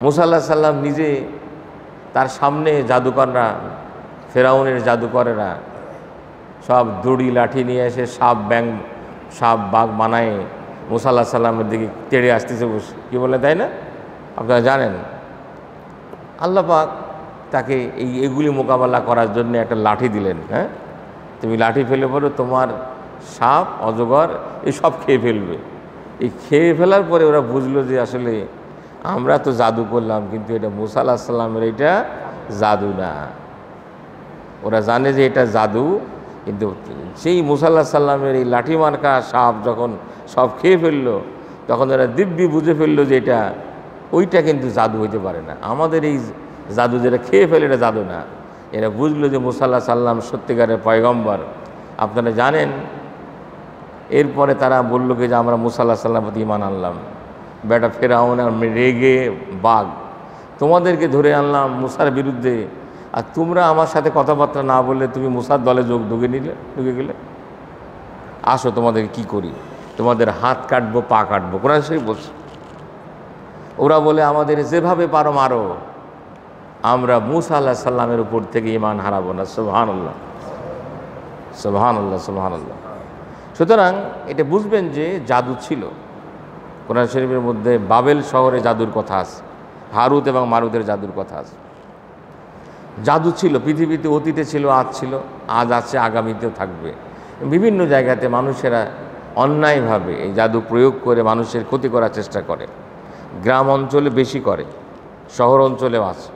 মুসা আলাইহিস সালাম নিজে তার সামনে জাদুকররা, ফেরাউনের জাদুকরেরা সব দড়ি লাঠি নিয়ে এসে সাপ বাঘ বানায় মুসা আলাইহিস সালামের দিকে তেড়ে আসতেছে, কি বলে তাই না? আপনারা জানেন আল্লাহ পাক তাকে এগুলি মোকাবেলা করার জন্য একটা লাঠি দিলেন। হ্যাঁ, তুমি লাঠি ফেলে পড়ো, তোমার সাপ অজগর এই সব খেয়ে ফেলবে। এই খেয়ে ফেলার পরে ওরা বুঝলো যে আসলে আমরা তো জাদু করলাম, কিন্তু এটা মুসা আলাইহিস সালামের এটা জাদু না। ওরা জানে যে এটা জাদু, কিন্তু সেই মুসা আলাইহিস সালামের এই লাঠি মার্কা সাপ যখন সব খেয়ে ফেললো, তখন ওরা দিব্যি বুঝে ফেললো যে এটা ওইটা কিন্তু জাদু হইতে পারে না। আমাদের এই জাদু যেটা খেয়ে ফেলে এটা জাদু না। এরা বুঝলো যে মুসা আলাইহিস সালাম সত্যিকারের পয়গম্বর। আপনারা জানেন এরপরে তারা বলল যে আমরা মুসা আলাইহিস সালামের প্রতি ঈমান আনলাম। বেটা ফেরাউন আর রেগে বাঘ, তোমাদেরকে ধরে আনলাম মুসার বিরুদ্ধে, আর তোমরা আমার সাথে কথাবার্তা না বললে তুমি মুসার দলে ঢুকে গেলে। আসো তোমাদেরকে কি করি, তোমাদের হাত কাটবো, পা কাটবো। কোরআন শরীফ বলছে। ওরা বলে আমাদের যেভাবে পারো মারো, আমরা মুসা আলাইহিস সালামের উপর থেকে ঈমান হারাবো না। সুবহানাল্লাহ, সুবহানাল্লাহ, সুবহানাল্লাহ। সুতরাং এটা বুঝবেন যে জাদু ছিল। কোরআন শরীফের মধ্যে বাবেল শহরে জাদুর কথা আছে, হারুত এবং মারুতের জাদুর কথা আছে। জাদু ছিল পৃথিবীতে, অতীতে ছিল, আজ ছিল, আজ আছে, আগামীতেও থাকবে। বিভিন্ন জায়গাতে মানুষেরা অন্যায়ভাবে এই জাদু প্রয়োগ করে মানুষের ক্ষতি করার চেষ্টা করে। গ্রাম অঞ্চলে বেশি করে, শহর অঞ্চলেও আছে।